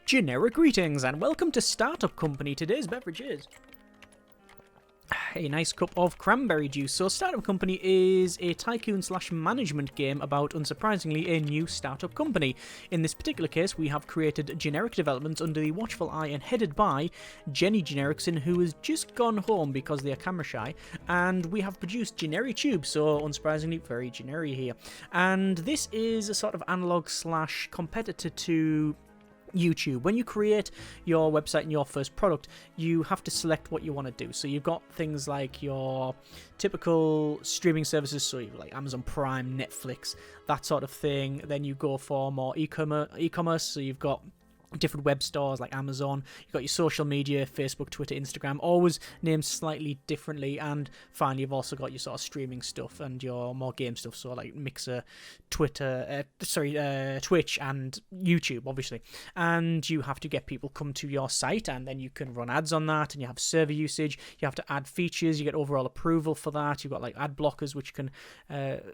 Generic greetings and welcome to Startup Company. Today's beverage is a nice cup of cranberry juice. So Startup Company is a tycoon slash management game about, unsurprisingly, a new startup company. In this particular case, we have created generic development under the watchful eye and headed by Jenny Genericson, who has just gone home because they are camera shy, and we have produced Generi Tube, so unsurprisingly, very Generi here. And this is a sort of analog slash competitor to YouTube. When you create your website and your first product, you have to select what you want to do. So you've got things like your typical streaming services, so you've like Amazon Prime, Netflix, that sort of thing. Then you go for more e-commerce, so you've got different web stores like Amazon, you've got your social media, Facebook, Twitter, Instagram, always named slightly differently, and finally you've also got your sort of streaming stuff and your more game stuff, so like Mixer, Twitch and YouTube, obviously. And you have to get people come to your site, and then you can run ads on that, and you have server usage, you have to add features, you get overall approval for that, you've got like ad blockers which can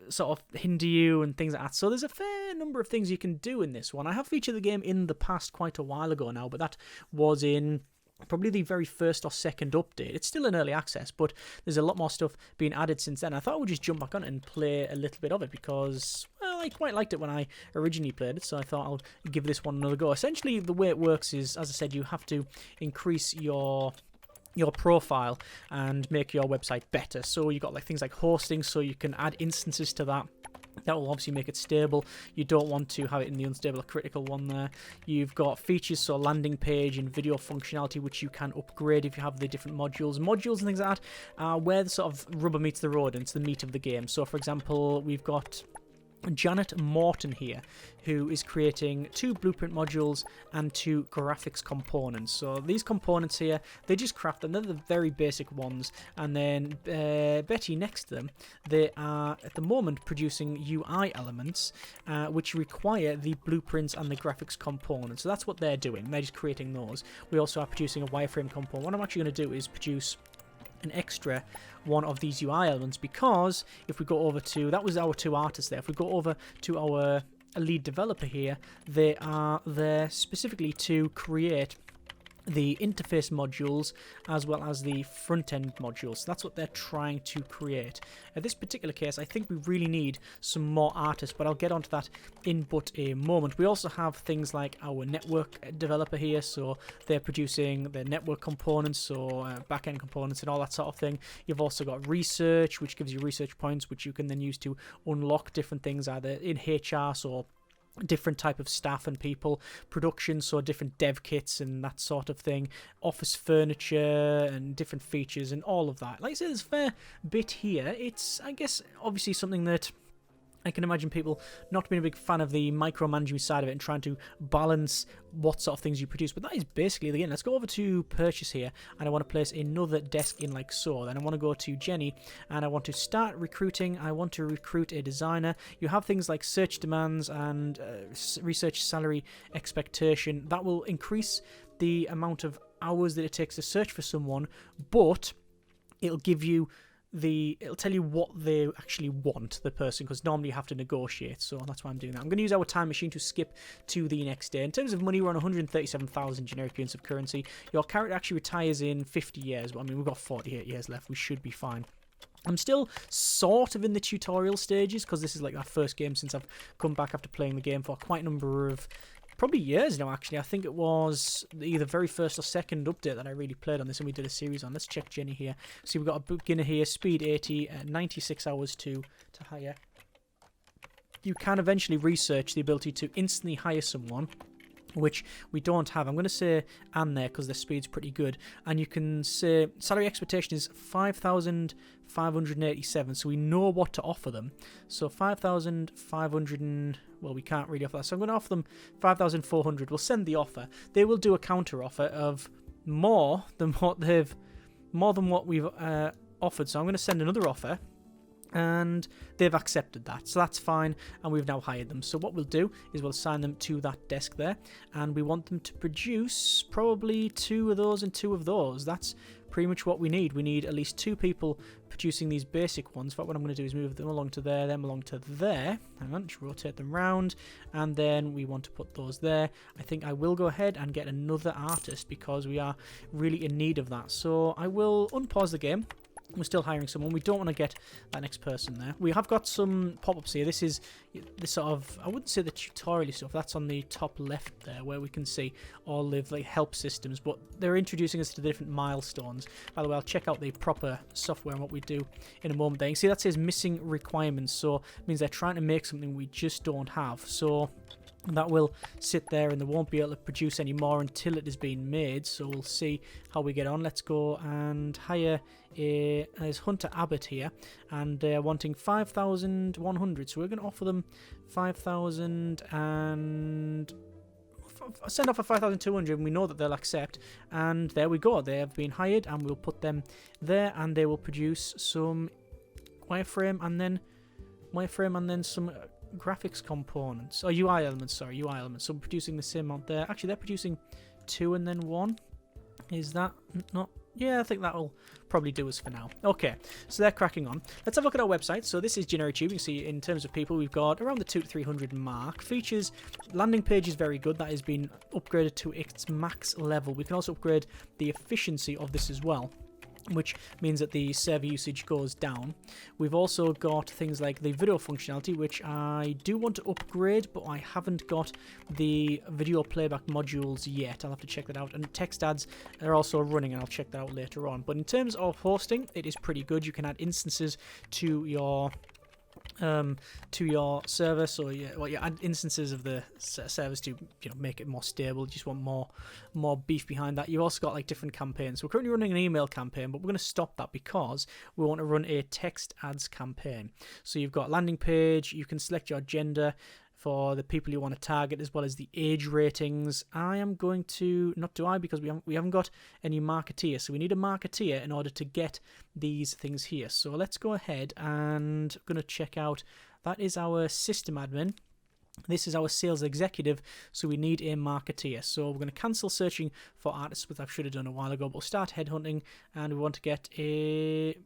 sort of hinder you and things like that. So there's a fair number of things you can do in this one. I have featured the game in the past quite a while ago now, but that was in probably the very first or second update. It's still in early access, but there's a lot more stuff being added since then. I thought I would just jump back on it and play a little bit of it because, well, I quite liked it when I originally played it, so I thought I'll give this one another go. Essentially, the way it works is, as I said, you have to increase your profile and make your website better. So you've got like things like hosting, so you can add instances to that. That will obviously make it stable. You don't want to have it in the unstable or critical one there. You've got features, so landing page and video functionality, which you can upgrade if you have the different modules. Modules and things like that are where the sort of rubber meets the road and it's the meat of the game. So, for example, we've got Janet Morton here, who is creating 2 blueprint modules and 2 graphics components. So these components here, they just craft them. They're the very basic ones. And then Betty next to them, they are at the moment producing UI elements which require the blueprints and the graphics components. So that's what they're doing. They're just creating those. We also are producing a wireframe component. What I'm actually going to do is produce an extra one of these UI elements, because if we go over to, that was our 2 artists there, if we go over to our lead developer here, they are there specifically to create the interface modules as well as the front-end modules. So that's what they're trying to create. In this particular case, I think we really need some more artists, but I'll get onto that in but a moment. We also have things like our network developer here, so they're producing the network components, so back-end components and all that sort of thing. You've also got research, which gives you research points, which you can then use to unlock different things, either in HR, so different type of staff and people, production, so different dev kits and that sort of thing, office furniture and different features and all of that. Like I said, there's a fair bit here. It's, I guess, obviously something that I can imagine people not being a big fan of the micromanaging side of it and trying to balance what sort of things you produce. But that is basically the game. Let's go over to purchase here, and I want to place another desk in like so. Then I want to go to Jenny, and I want to start recruiting. I want to recruit a designer. You have things like search demands and research salary expectation. That will increase the amount of hours that it takes to search for someone, but it'll give you it'll tell you what they actually want, the person, because normally you have to negotiate, so that's why I'm doing that. I'm going to use our time machine to skip to the next day. In terms of money, we're on 137,000 generic units of currency. Your character actually retires in 50 years, but I mean, we've got 48 years left. We should be fine. I'm still sort of in the tutorial stages, because this is like our first game since I've come back after playing the game for quite a number of probably years now, actually. I think it was either very first or second update that I really played on this and we did a series on. Let's check Jenny here. See, we've got a beginner here, speed 80, 96 hours to hire. You can eventually research the ability to instantly hire someone, which we don't have. I'm going to say and there because their speed's pretty good. And you can say salary expectation is 5,587, so we know what to offer them. So 5,500, well, we can't really offer that. So I'm going to offer them 5,400. We'll send the offer. They will do a counter offer of more than what we've offered. So I'm going to send another offer, and they've accepted that, so that's fine, and we've now hired them. So what we'll do is we'll assign them to that desk there, and we want them to produce probably 2 of those and 2 of those. That's pretty much what we need. We need at least 2 people producing these basic ones. But what I'm going to do is move them along to there, them along to there. Hang on, just rotate them round. And then we want to put those there. I think I will go ahead and get another artist because we are really in need of that. So I will unpause the game. We're still hiring someone. We don't want to get that next person there. We have got some pop-ups here. This is the sort of, I wouldn't say the tutorial stuff. That's on the top left there where we can see all of the help systems. But they're introducing us to the different milestones. By the way, I'll check out the proper software and what we do in a moment there. You can see that says missing requirements. So it means they're trying to make something we just don't have. So that will sit there and they won't be able to produce any more until it has been made. So we'll see how we get on. Let's go and hire there's Hunter Abbott here, and they're wanting 5,100. So we're going to offer them 5,000 and send off for 5,200, and we know that they'll accept. And there we go. They have been hired, and we'll put them there, and they will produce some wireframe and then some graphics components, or UI elements, sorry, UI elements. So we're producing the same amount there. Actually, they're producing 2 and then 1. Is that not? Yeah, I think that'll probably do us for now. Okay, so they're cracking on. Let's have a look at our website. So this is GenerateTube. You can see in terms of people, we've got around the 200 to 300 mark. Features, landing page is very good. That has been upgraded to its max level. We can also upgrade the efficiency of this as well, which means that the server usage goes down. We've also got things like the video functionality, which I do want to upgrade, but I haven't got the video playback modules yet. I'll have to check that out. And text ads are also running, and I'll check that out later on. But in terms of hosting, it is pretty good. You can add instances to your server, so you add instances of the servers to make it more stable. You just want more beef behind that. You've also got like different campaigns. We're currently running an email campaign, but we're going to stop that because we want to run a text ads campaign. So you've got landing page. You can select your gender for the people you want to target, as well as the age ratings. I am going to not do I because we haven't got any marketeer, so we need a marketeer in order to get these things here. So let's go ahead and I'm going to check out. That is our system admin. This is our sales executive, so we need a marketeer. So we're going to cancel searching for artists, which I should have done a while ago, but we'll start headhunting, and we want to get a...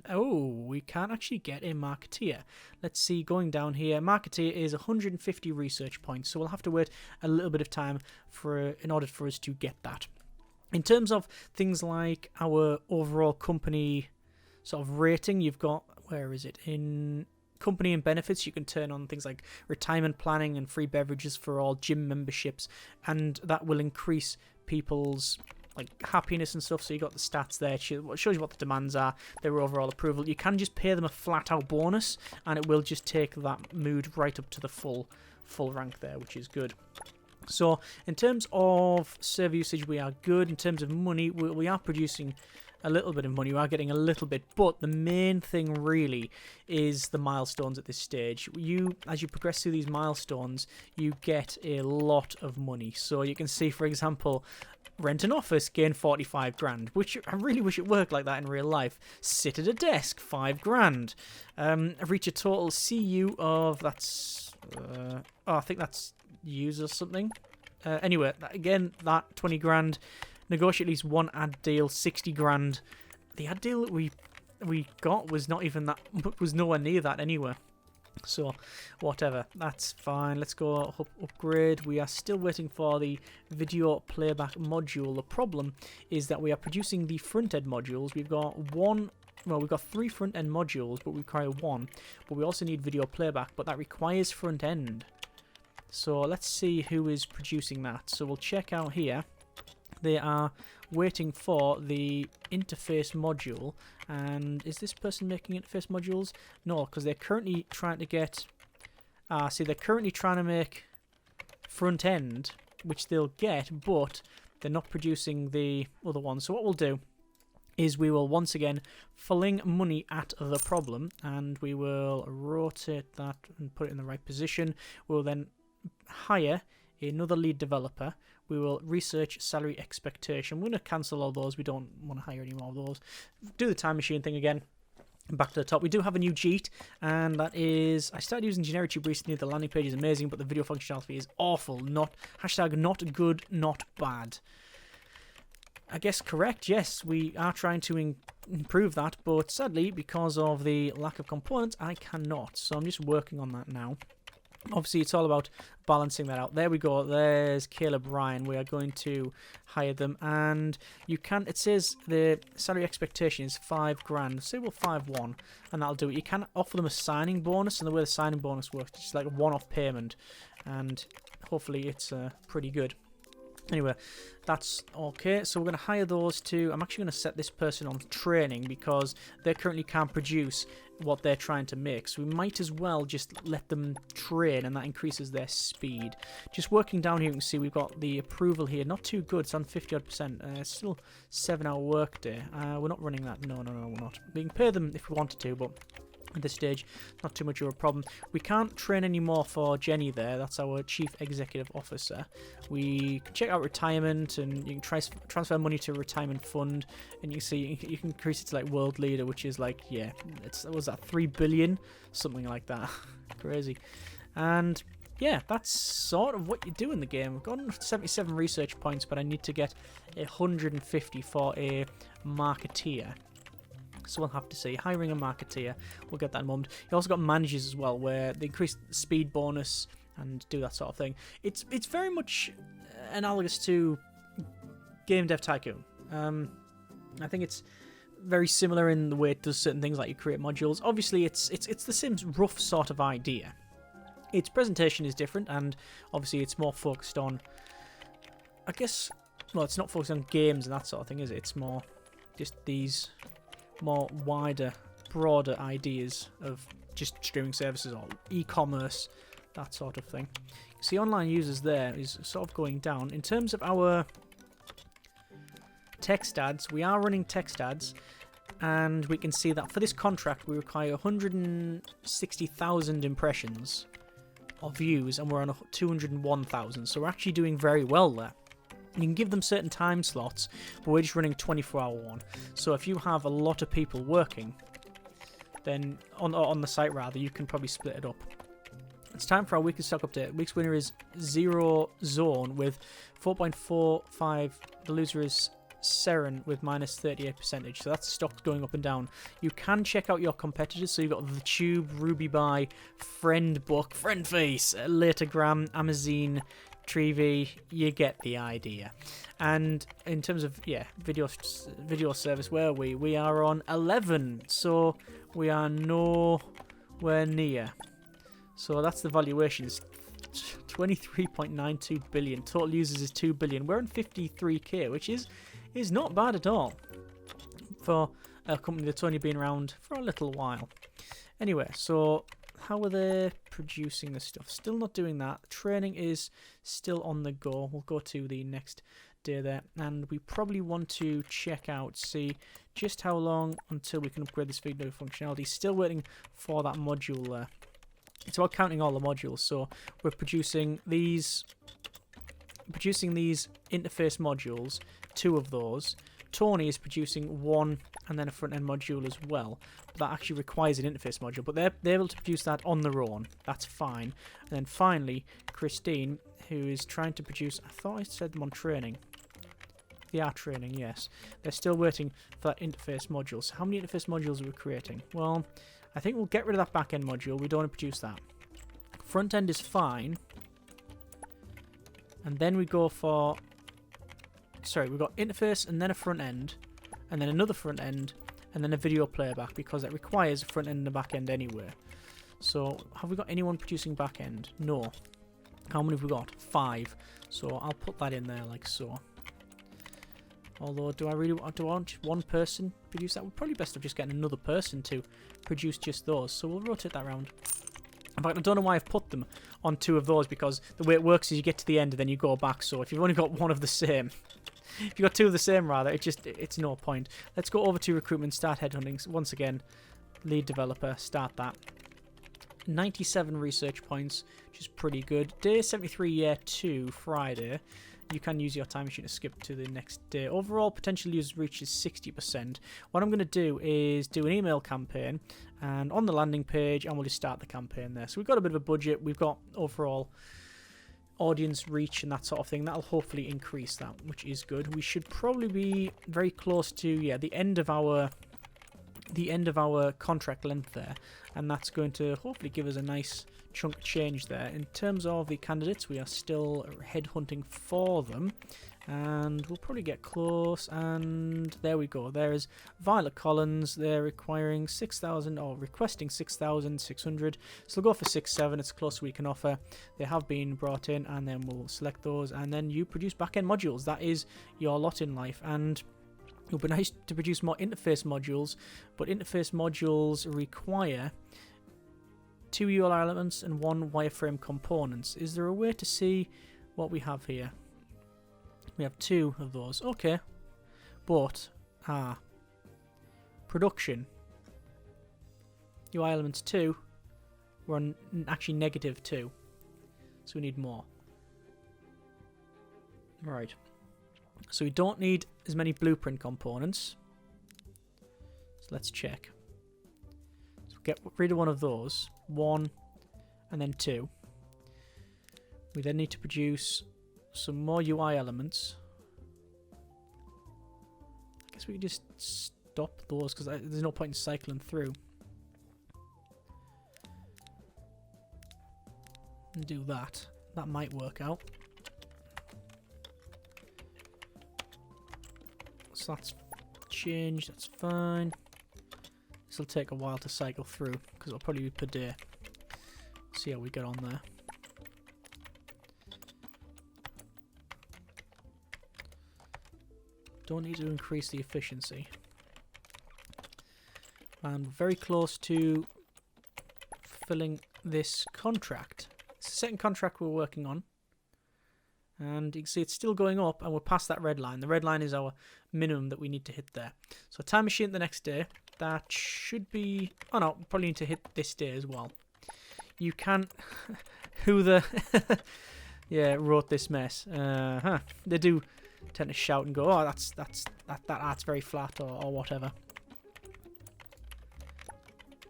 oh, we can't actually get a marketeer. Let's see, going down here, marketeer is 150 research points, so we'll have to wait a little bit of time in order for us to get that. In terms of things like our overall company sort of rating, you've got, where is it, in company and benefits, you can turn on things like retirement planning and free beverages for all, gym memberships, and that will increase people's like happiness and stuff. So you got the stats there. It shows you what the demands are, their overall approval. You can just pay them a flat out bonus, and it will just take that mood right up to the full rank there, which is good. So in terms of server usage, we are good. In terms of money, we are producing a little bit of money. We are getting a little bit, but the main thing really is the milestones at this stage. As you progress through these milestones, you get a lot of money. So you can see, for example, rent an office, gain 45 grand, which I really wish it worked like that in real life. Sit at a desk, 5 grand. Reach a total CU of, I think that's use or something. Anyway, again, that 20 grand. Negotiate at least one ad deal, 60 grand. The ad deal that we got was not even that, was nowhere near that anyway. So, whatever, that's fine. Let's go upgrade. We are still waiting for the video playback module. The problem is that we are producing the front-end modules. We've got we've got 3 front-end modules, but we require 1. But we also need video playback, but that requires front-end. So, let's see who is producing that. So, we'll check out here. They are waiting for the interface module. And is this person making interface modules? No, because they're currently trying to get... they're currently trying to make front end, which they'll get, but they're not producing the other one. So what we'll do is we will once again fling money at the problem, and we will rotate that and put it in the right position. We'll then hire another lead developer. We will research salary expectation. We're going to cancel all those. We don't want to hire any more of those. Do the time machine thing again. Back to the top. We do have a new Jeet, and that is... I started using GenerateTube recently. The landing page is amazing, but the video functionality is awful. Not good, not bad. I guess correct. Yes, we are trying to improve that, but sadly, because of the lack of components, I cannot. So I'm just working on that now. Obviously, it's all about balancing that out. There we go. There's Caleb Ryan. We are going to hire them, and you can. It says the salary expectation is $5,000. Say well 5-1, and that'll do it. You can offer them a signing bonus, and the way the signing bonus works, it's like a one-off payment, and hopefully it's pretty good. Anyway, that's okay. So we're going to hire those two. I'm actually going to set this person on training because they currently can't produce what they're trying to make. So we might as well just let them train, and that increases their speed. Just working down here, you can see we've got the approval here. Not too good. It's on 50-odd%. Still 7-hour workday. We're not running that. No, we're not. We can pay them if we wanted to, but at this stage, not too much of a problem. We can't train anymore for Jenny there. That's our Chief Executive Officer. We can check out retirement, and you can transfer money to a retirement fund, and you can see you can increase it to like World Leader, which is like, yeah, was that 3 billion? Something like that. Crazy. And yeah, that's sort of what you do in the game. We've got 77 research points, but I need to get 150 for a marketeer. So we'll have to see. Hiring a marketeer, we'll get that in a moment. You also got managers as well, where they increase the speed bonus and do that sort of thing. It's very much analogous to Game Dev Tycoon. I think it's very similar in the way it does certain things, like you create modules. Obviously, it's the Sims rough sort of idea. Its presentation is different, and obviously it's more focused on, I guess, well, it's not focused on games and that sort of thing, is it? It's more just these more wider, broader ideas of just streaming services or e-commerce, that sort of thing. See, online users there is sort of going down. In terms of our text ads, we are running text ads, and we can see that for this contract we require 160,000 impressions or views, and we're on 201,000, so we're actually doing very well there. You can give them certain time slots, but we're just running a 24-hour one. So if you have a lot of people working, then on the site rather, you can probably split it up. It's time for our weekly stock update. Week's winner is Zero Zone with 4.45. The loser is Seren with minus 38%. So that's stocks going up and down. You can check out your competitors. So you've got the Tube, RubyBuy, Friendbook, Friendface, Latergram, Amazon, Treevee, you get the idea. And in terms of, yeah, video service, where are we? We are on 11, so we are nowhere near. So that's the valuation. It's 23.92 billion. Total users is 2 billion. We're on 53k, which is not bad at all for a company that's only been around for a little while. Anyway, so how are they producing this stuff? Still not doing that. Training is still on the go. We'll go to the next day there, and we probably want to check out, see just how long until we can upgrade this video functionality. Still waiting for that module there. It's about counting all the modules. So we're producing these interface modules, 2 of those. Tony is producing 1 and then a front-end module as well. But that actually requires an interface module, but they're able to produce that on their own. That's fine. And then finally, Christine, who is trying to produce, I thought I said them on training. They are training, yes. They're still waiting for that interface module. So how many interface modules are we creating? Well, I think we'll get rid of that back-end module. We don't want to produce that. Front-end is fine. And then we go for... Sorry, we've got interface and then a front-end. And then another front-end. And then a video playback, because it requires a front-end and a back-end anyway. So, have we got anyone producing back-end? No. How many have we got? 5. So, I'll put that in there like so. Although, do I want one person produce that? We're probably best off just getting another person to produce just those. So, we'll rotate that around. In fact, I don't know why I've put them on 2 of those, because the way it works is you get to the end and then you go back. So, if you've only got one of the same... If you've got 2 of the same, rather, it's no point. Let's go over to recruitment, start headhunting. Once again, lead developer, start that. 97 research points, which is pretty good. Day 73, year 2, Friday. You can use your time machine to skip to the next day. Overall, potential users reaches 60%. What I'm going to do is do an email campaign, and on the landing page, and we'll just start the campaign there. So we've got a bit of a budget. We've got overall audience reach and that sort of thing. That'll hopefully increase that, which is good. We should probably be very close to the end of our contract length there, and that's going to hopefully give us a nice chunk of change there. In terms of the candidates, we are still headhunting for them, and we'll probably get close, and there we go. There is Violet Collins. They're requiring 6,000 or requesting 6,600, so we'll go for 6,700. It's close we can offer. They have been brought in, and then we'll select those, and then you produce backend modules. That is your lot in life, and it would be nice to produce more interface modules, but interface modules require 2 URL elements and 1 wireframe components. Is there a way to see what we have here? We have 2 of those. Okay. But, production. UI elements 2. We're on actually -2. So we need more. Right. So we don't need as many blueprint components. So let's check. So get rid of one of those. 1 and then 2. We then need to produce some more UI elements. I guess we can just stop those because there's no point in cycling through. And do that. That might work out. So that's changed, that's fine. This will take a while to cycle through because it'll probably be per day. See how we get on there. Don't need to increase the efficiency. And we're very close to filling this contract. It's the second contract we're working on. And you can see it's still going up, and we're past that red line. The red line is our minimum that we need to hit there. So time machine the next day. That should be... Oh no, probably need to hit this day as well. You can... Who the... yeah, wrote this mess. They do tend to shout and go, oh, that art's very flat or whatever.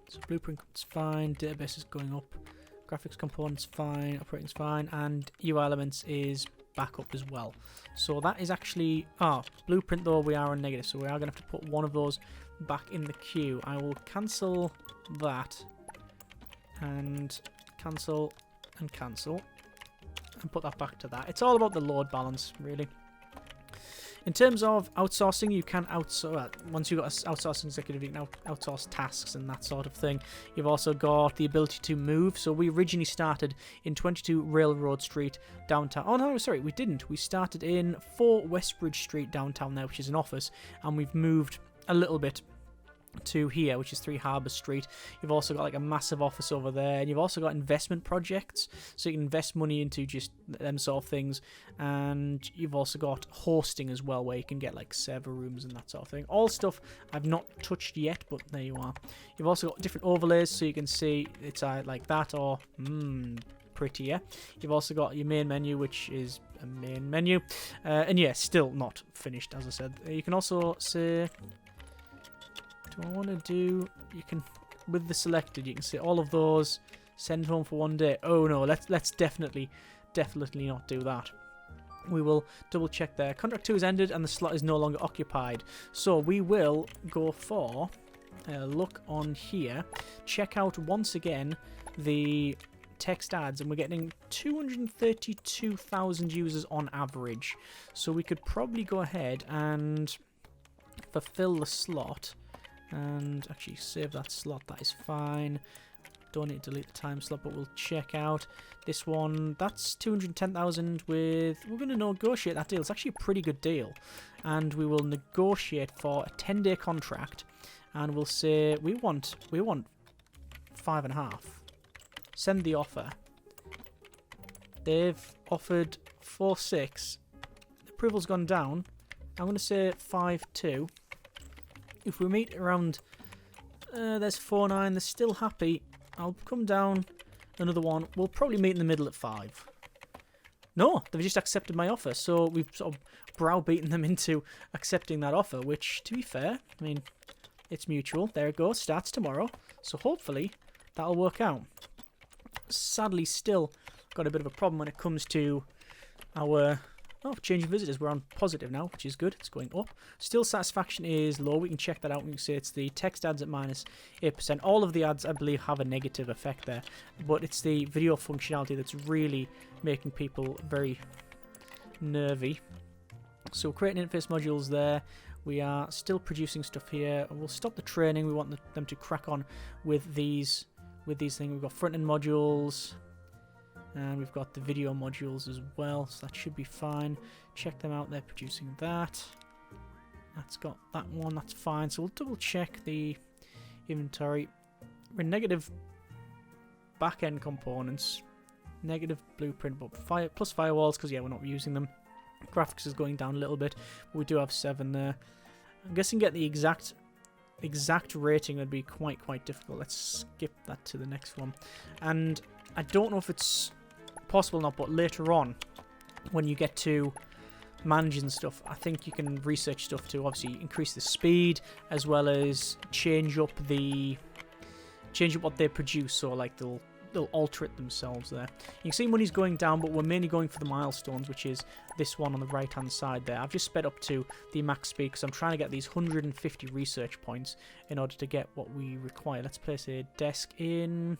So blueprint is fine, database is going up, graphics components fine, operating's fine, and UI elements is back up as well. So that is actually blueprint though we are on negative, so we are going to have to put one of those back in the queue. I will cancel that and cancel and cancel and put that back to that. It's all about the load balance really. In terms of outsourcing, you can outsource, once you've got an outsourcing executive, you can outsource tasks and that sort of thing. You've also got the ability to move. So we originally started in 22 Railroad Street, downtown. Oh, no, sorry, we didn't. We started in 4 Westbridge Street, downtown there, which is an office. And we've moved a little bit to here, which is 3 Harbour Street. You've also got like a massive office over there, and you've also got investment projects, so you can invest money into just them sort of things. And you've also got hosting as well, where you can get like server rooms and that sort of thing. All stuff I've not touched yet, but there you are. You've also got different overlays, so you can see it's like that or prettier. You've also got your main menu, which is a main menu, and yeah, still not finished, as I said. You can also say, do I want to do... You can... With the selected, you can see all of those. Send home for 1 day. Oh no, let's definitely not do that. We will double check there. Contract 2 has ended and the slot is no longer occupied. So we will go for a look on here. Check out once again the text ads, and we're getting 232,000 users on average. So we could probably go ahead and fulfill the slot. And actually save that slot, that is fine. Don't need to delete the time slot, but we'll check out this one. That's 210,000 with... We're going to negotiate that deal. It's actually a pretty good deal. And we will negotiate for a 10-day contract. And we'll say we want 5.5. Send the offer. They've offered 4.6. The approval's gone down. I'm going to say 5.2. If we meet around, there's 4.9, they're still happy. I'll come down another one. We'll probably meet in the middle at 5. No, they've just accepted my offer. So we've sort of browbeaten them into accepting that offer, which, to be fair, I mean, it's mutual. There it goes, starts tomorrow. So hopefully that'll work out. Sadly, still got a bit of a problem when it comes to our changing visitors. We're on positive now, which is good. It's going up. Still, satisfaction is low. We can check that out. We can say it's the text ads at -8%. All of the ads, I believe, have a negative effect there, but it's the video functionality that's really making people very nervy. So creating interface modules there. We are still producing stuff here. We'll stop the training. We want them to crack on with these things. We've got front-end modules, and we've got the video modules as well, so that should be fine. Check them out. They're producing that. That's got that one. That's fine. So we'll double check the inventory. We're negative back-end components, negative blueprint, but plus firewalls, because yeah, we're not using them. Graphics is going down a little bit, but we do have 7 there. I'm guessing get the exact rating would be quite difficult. Let's skip that to the next one. And I don't know if it's possible or not, but later on, when you get to managing stuff, I think you can research stuff to obviously increase the speed as well as change up what they produce. So like they'll alter it themselves there. You can see money's going down, but we're mainly going for the milestones, which is this one on the right hand side there. I've just sped up to the max speed because I'm trying to get these 150 research points in order to get what we require. Let's place a desk in.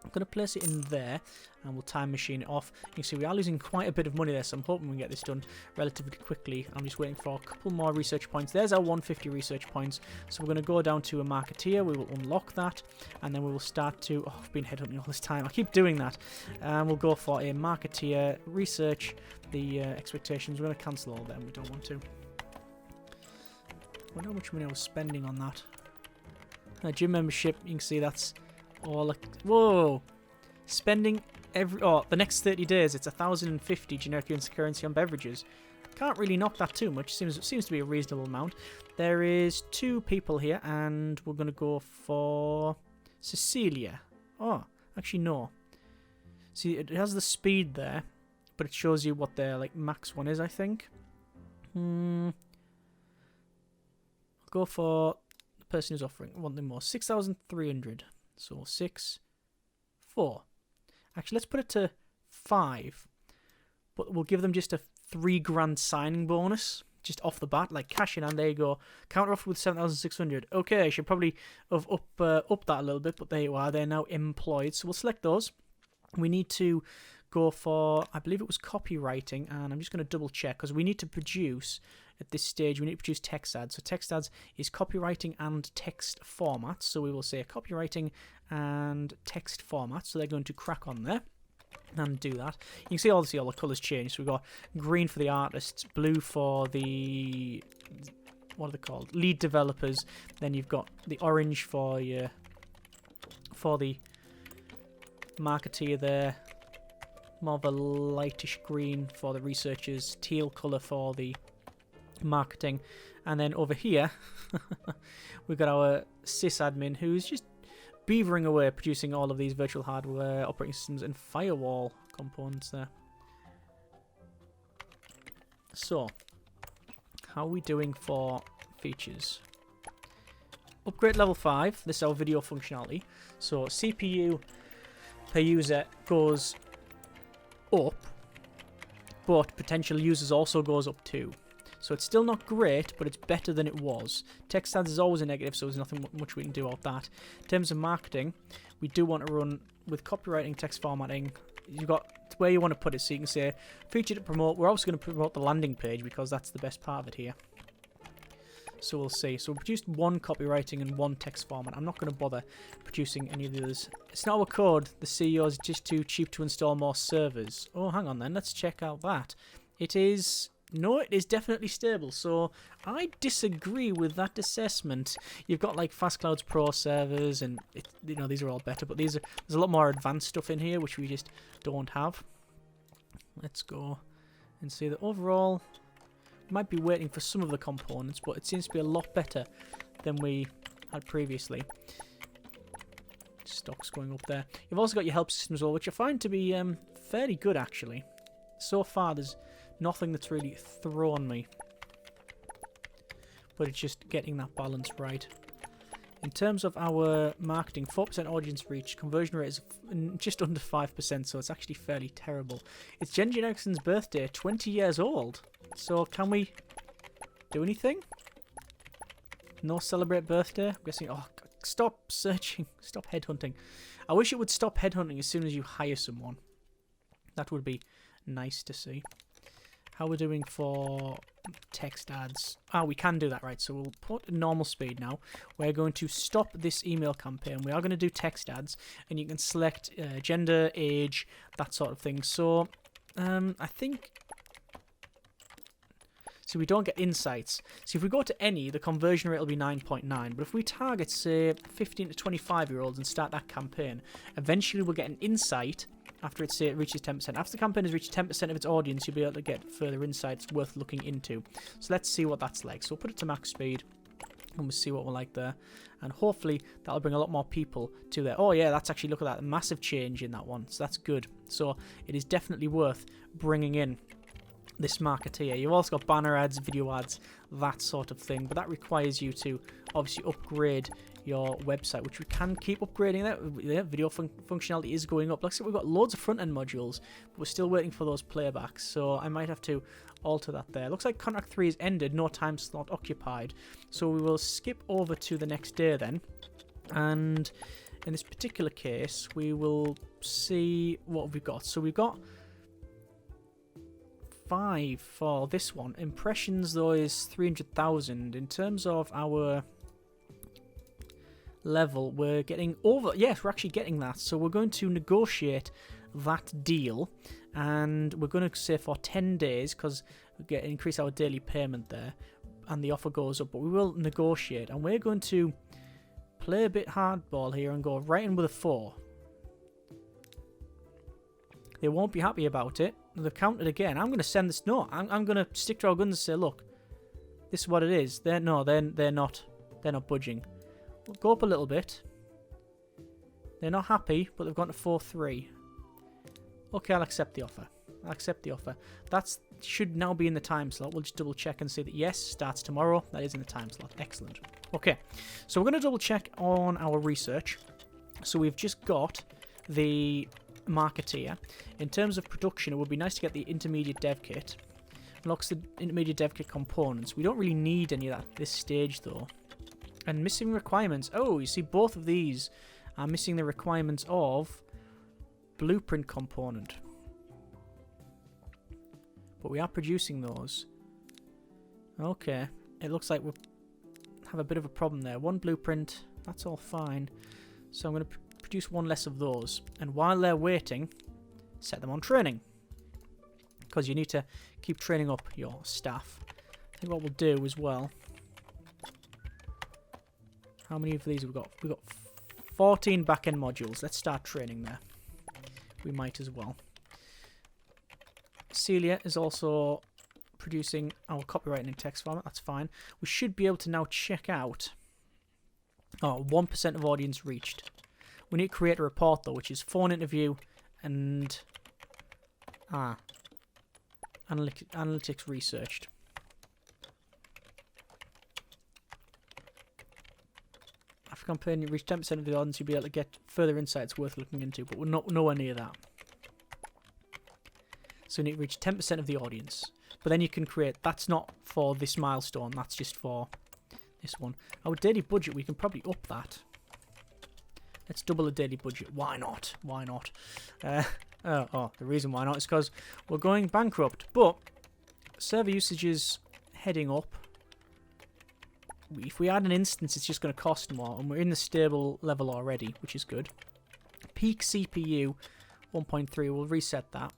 I'm going to place it in there, and we'll time machine it off. You can see we are losing quite a bit of money there, so I'm hoping we can get this done relatively quickly. I'm just waiting for a couple more research points. There's our 150 research points. So we're going to go down to a marketeer. We will unlock that, and then we will start to... Oh, I've been headhunting all this time. I keep doing that. We'll go for a marketeer, research the expectations. We're going to cancel all of them. We don't want to. I wonder how much money I was spending on that. Gym membership, you can see that's... Oh, look. Whoa! Spending the next 30 days, it's 1,050 generic currency on beverages. Can't really knock that too much. Seems to be a reasonable amount. There is 2 people here, and we're going to go for Cecilia. Oh, actually, no. See, it has the speed there, but it shows you what their like max one is, I think. I'll go for the person who's offering one thing more. 6,300. So 6, 4. Actually, let's put it to 5. But we'll give them just a 3 grand signing bonus. Just off the bat, like cash in, and there you go. Counter offer with 7,600. Okay, I should probably have up that a little bit, but there you are. They're now employed. So we'll select those. We need to go for, I believe it was copywriting, and I'm just going to double check because we need to produce... At this stage, we need to produce text ads. So text ads is copywriting and text formats. So we will say copywriting and text formats. So they're going to crack on there and do that. You can see all the colours change. So we've got green for the artists, blue for the... What are they called? Lead developers. Then you've got the orange for the marketeer there. More of a lightish green for the researchers. Teal colour for the... marketing, and then over here we've got our sysadmin who's just beavering away producing all of these virtual hardware, operating systems, and firewall components there. So, how are we doing for features? Upgrade level 5. This is our video functionality. So CPU per user goes up, but potential users also goes up too. So it's still not great, but it's better than it was. Text ads is always a negative, so there's nothing much we can do about that. In terms of marketing, we do want to run with copywriting, text formatting. You've got where you want to put it, so you can say feature to promote. We're also going to promote the landing page because that's the best part of it here. So we'll see. So we produced 1 copywriting and 1 text format. I'm not going to bother producing any of the others. It's not our code. The CEO is just too cheap to install more servers. Oh, hang on then. Let's check out that. It is... No, it is definitely stable, so I disagree with that assessment. You've got like Fast Clouds Pro servers, and these are all better, but there's a lot more advanced stuff in here which we just don't have. Let's go and see that overall we might be waiting for some of the components, but it seems to be a lot better than we had previously. Stock's going up there. You've also got your help systems as well, which I find to be fairly good actually. So far there's nothing that's really thrown me, but it's just getting that balance right. In terms of our marketing, 4% audience reach, conversion rate is just under 5%, so it's actually fairly terrible. It's Jen Jackson's birthday, 20 years old. So can we do anything? No celebrate birthday? I'm guessing, oh, stop searching, stop headhunting. I wish it would stop headhunting as soon as you hire someone. That would be nice to see. How we're doing for text ads. We can do that, right? So we'll put normal speed now. We're going to stop this email campaign. We are going to do text ads, and you can select gender, age, that sort of thing. So I think... So we don't get insights. So if we go to any, the conversion rate will be 9.9. But if we target, say, 15 to 25-year-olds and start that campaign, eventually we'll get an insight after it reaches 10%. After the campaign has reached 10% of its audience, you'll be able to get further insights worth looking into. So let's see what that's like. So we'll put it to max speed, and we'll see what we're like there. And hopefully that'll bring a lot more people to there. Oh yeah, that's actually, look at that, massive change in that one. So that's good. So it is definitely worth bringing in this marketeer. You've also got banner ads, video ads, that sort of thing, but that requires you to obviously upgrade your website, which we can keep upgrading. That video functionality is going up. Like I said, we've got loads of front-end modules, but we're still waiting for those playbacks, so I might have to alter that there. Looks like contract 3 is ended, no time slot occupied, so we will skip over to the next day then, and in this particular case we will see what we've got. So we've got 5 for this one. Impressions though is 300,000. In terms of our level, we're getting over, yes, we're actually getting that, so we're going to negotiate that deal, and we're going to say for 10 days, because we increase our daily payment there, and the offer goes up, but we will negotiate, and we're going to play a bit hardball here and go right in with a 4. They won't be happy about it. They've counted again. I'm going to send this. No, I'm going to stick to our guns and say, look, this is what it is. They're not budging. We'll go up a little bit. They're not happy, but they've gone to 4-3. Okay, I'll accept the offer. I'll accept the offer. That should now be in the time slot. We'll just double check and see that yes, starts tomorrow. That is in the time slot. Excellent. Okay, so we're going to double check on our research. So we've just got the marketeer. In terms of production, it would be nice to get the intermediate dev kit. Unlocks the intermediate dev kit components. We don't really need any of that at this stage though. And missing requirements. Oh, you see both of these are missing the requirements of blueprint component. But we are producing those. Okay, it looks like we have a bit of a problem there. One blueprint, that's all fine. So I'm going to produce one less of those, and while they're waiting, set them on training, because you need to keep training up your staff. I think what we'll do as well, how many of these have we got? We've got 14 back-end modules. Let's start training there. We might as well. Celia is also producing our copywriting in text format. That's fine. We should be able to now check out 1% of audience reached. We need to create a report though, which is phone interview and analytics researched. After campaign, you reach 10% of the audience, you'll be able to get further insights worth looking into, but we're nowhere near that. So we need to reach 10% of the audience. But then you can create, that's not for this milestone, that's just for this one. Our daily budget, we can probably up that. Let's double the daily budget. Why not? Why not? The reason why not is because we're going bankrupt. But server usage is heading up. If we add an instance, it's just going to cost more. And we're in the stable level already, which is good. Peak CPU 1.3. We'll reset that.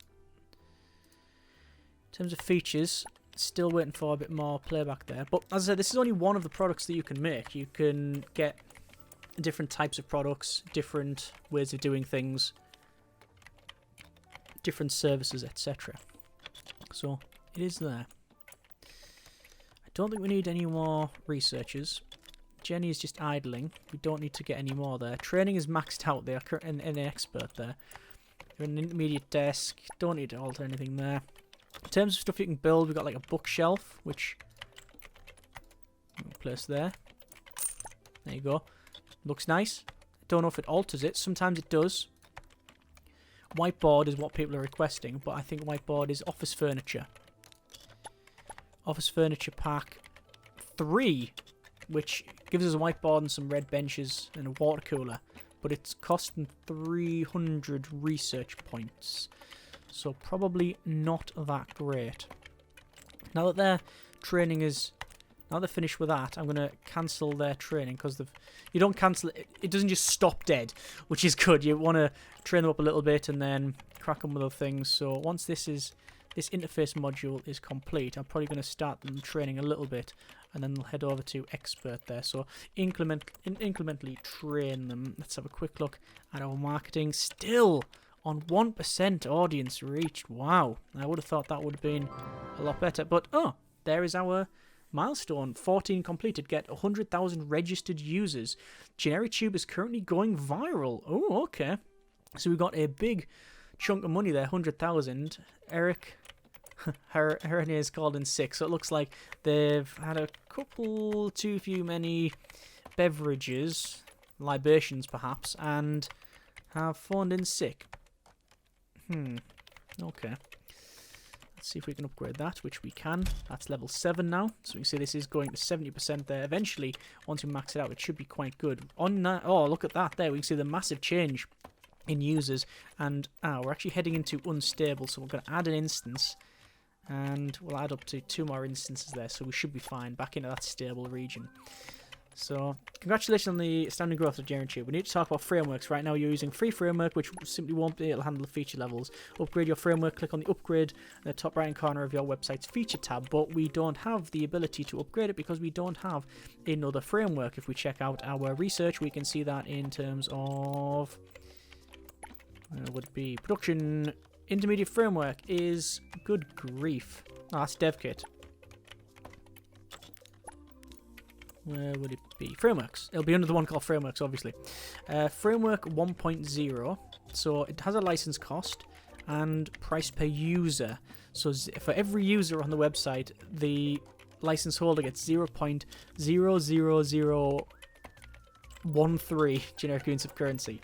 In terms of features, still waiting for a bit more playback there. But as I said, this is only one of the products that you can make. You can get different types of products, different ways of doing things, different services, etc. So it is there. I don't think we need any more researchers. Jenny is just idling. We don't need to get any more there. Training is maxed out there, and an expert there. You're in an intermediate desk. Don't need to alter anything there. In terms of stuff you can build, we've got like a bookshelf, which we'll place there. There you go. Looks nice. Don't know if it alters it. Sometimes it does. Whiteboard is what people are requesting, but I think whiteboard is office furniture. Office furniture pack 3, which gives us a whiteboard and some red benches and a water cooler, but it's costing 300 research points, so probably not that great. Now that their training is, now they're finished with that, I'm going to cancel their training, because you don't cancel it, it doesn't just stop dead, which is good. You want to train them up a little bit and then crack them with other things. So once this interface module is complete, I'm probably going to start them training a little bit, and then they'll head over to expert there. So incrementally train them. Let's have a quick look at our marketing. Still on 1% audience reached. Wow, I would have thought that would have been a lot better. But oh, there is our milestone. 14 completed. Get 100,000 registered users. Generic Tube is currently going viral. Oh, okay. So we got a big chunk of money there, 100,000. Eric, her name is called in sick, so it looks like they've had a couple too few many beverages, libations perhaps, and have phoned in sick. Okay. Let's see if we can upgrade that, which we can. That's level 7 now, so we can see this is going to 70% there. Eventually, once we max it out, it should be quite good. On that, oh, look at that there. We can see the massive change in users, and we're actually heading into unstable, so we're going to add an instance, and we'll add up to 2 more instances there, so we should be fine back into that stable region. So congratulations on the astounding growth of Generic Tube. We need to talk about frameworks. Right now you're using free framework, which simply won't be able to handle the feature levels. Upgrade your framework, click on the upgrade in the top right hand corner of your website's feature tab, but we don't have the ability to upgrade it because we don't have another framework. If we check out our research, we can see that in terms of would be production intermediate framework is good grief. Oh, that's dev kit. Where would it be? Frameworks. It'll be under the one called frameworks, obviously. Framework 1.0. So it has a license cost and price per user. So for every user on the website, the license holder gets 0.00013 generic units of currency.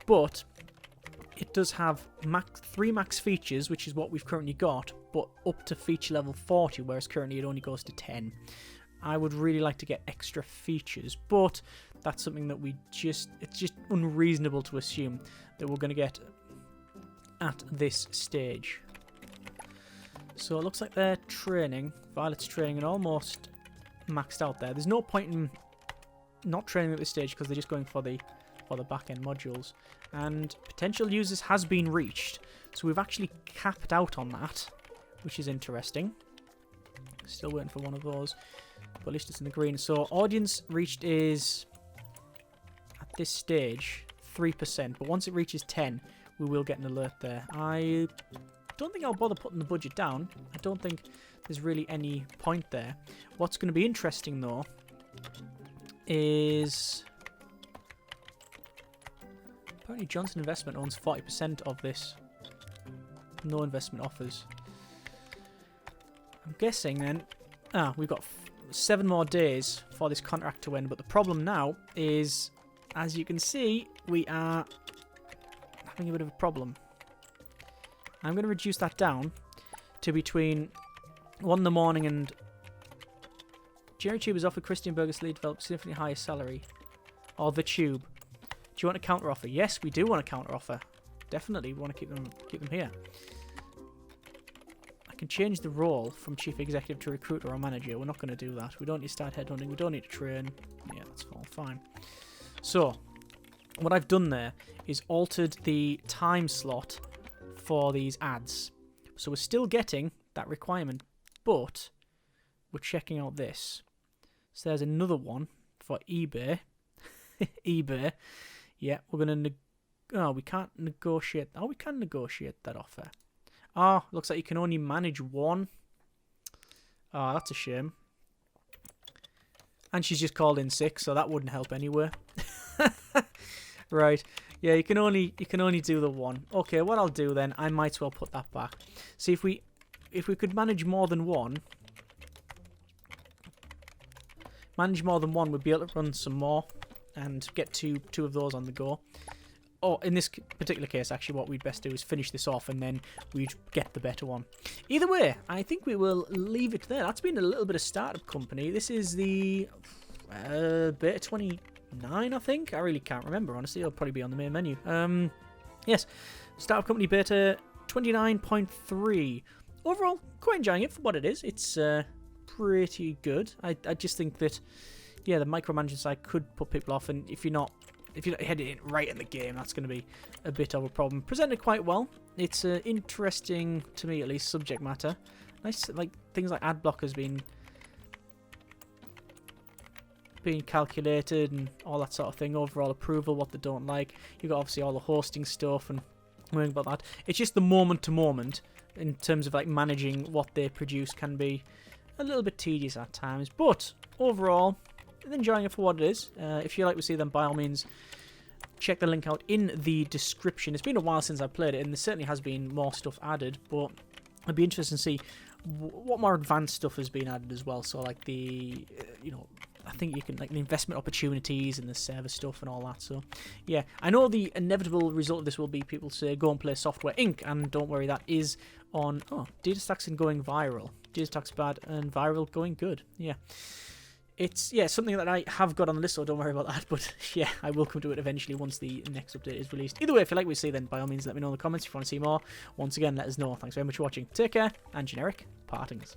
But it does have 3 max features, which is what we've currently got, but up to feature level 40, whereas currently it only goes to 10. I would really like to get extra features, but that's something that it's just unreasonable to assume that we're going to get at this stage. So it looks like they're training, Violet's training, and almost maxed out there. There's no point in not training at this stage because they're just going for the back-end modules. And potential users has been reached, so we've actually capped out on that, which is interesting. Still waiting for one of those, but at least it's in the green. So audience reached is, at this stage, 3%, but once it reaches 10, we will get an alert there. I don't think I'll bother putting the budget down. I don't think there's really any point there. What's going to be interesting, though, is apparently Johnson Investment owns 40% of this. No investment offers. I'm guessing then, we've got 7 more days for this contract to end, but the problem now is, as you can see, we are having a bit of a problem. I'm going to reduce that down to between 1 in the morning and... Generic Tube has offered Christian Burgess lead developer significantly higher salary. Or the Tube. Do you want a counter offer? Yes, we do want a counter offer. Definitely, we want to keep them here. I can change the role from chief executive to recruiter or manager. We're not going to do that. We don't need to start headhunting. We don't need to train. Yeah, that's all fine. So, what I've done there is altered the time slot for these ads. So we're still getting that requirement, but we're checking out this. So there's another one for eBay. eBay. Yeah, we're going to... Oh, we can't negotiate... Oh, we can negotiate that offer. Oh, looks like you can only manage 1. Oh, that's a shame. And she's just called in sick, so that wouldn't help anyway. Right. Yeah, you can only do the 1. Okay, what I'll do then, I might as well put that back. See, if we could manage more than 1... Manage more than 1, we'd be able to run some more and get two of those on the go. Or in this particular case, actually, what we'd best do is finish this off and then we'd get the better one. Either way, I think we will leave it there. That's been a little bit of startup company. This is the beta 29, I think. I really can't remember, honestly. It'll probably be on the main menu. Yes, startup company beta 29.3. Overall, quite enjoying it for what it is. It's pretty good. I just think that, yeah, the micromanagement side could put people off, and if you're not heading in right in the game, that's going to be a bit of a problem. Presented quite well. It's interesting, to me at least, subject matter. Nice, like things like ad blockers being calculated and all that sort of thing. Overall approval, what they don't like. You've got obviously all the hosting stuff and worrying about that. It's just the moment to moment in terms of like managing what they produce can be a little bit tedious at times. But overall, enjoying it for what it is. If you like to see them, by all means, check the link out in the description. It's been a while since I played it, and there certainly has been more stuff added, but it'd be interesting to see what more advanced stuff has been added as well. So, like the, I think you can, like the investment opportunities and the server stuff and all that. So, yeah, I know the inevitable result of this will be people say, go and play Software Inc., and don't worry, that is on, data stacks and going viral. Data stacks bad and viral going good. Yeah. It's, something that I have got on the list, so don't worry about that. But, yeah, I will come to it eventually once the next update is released. Either way, if you like what you see, then by all means let me know in the comments if you want to see more. Once again, let us know. Thanks very much for watching. Take care, and generic partings.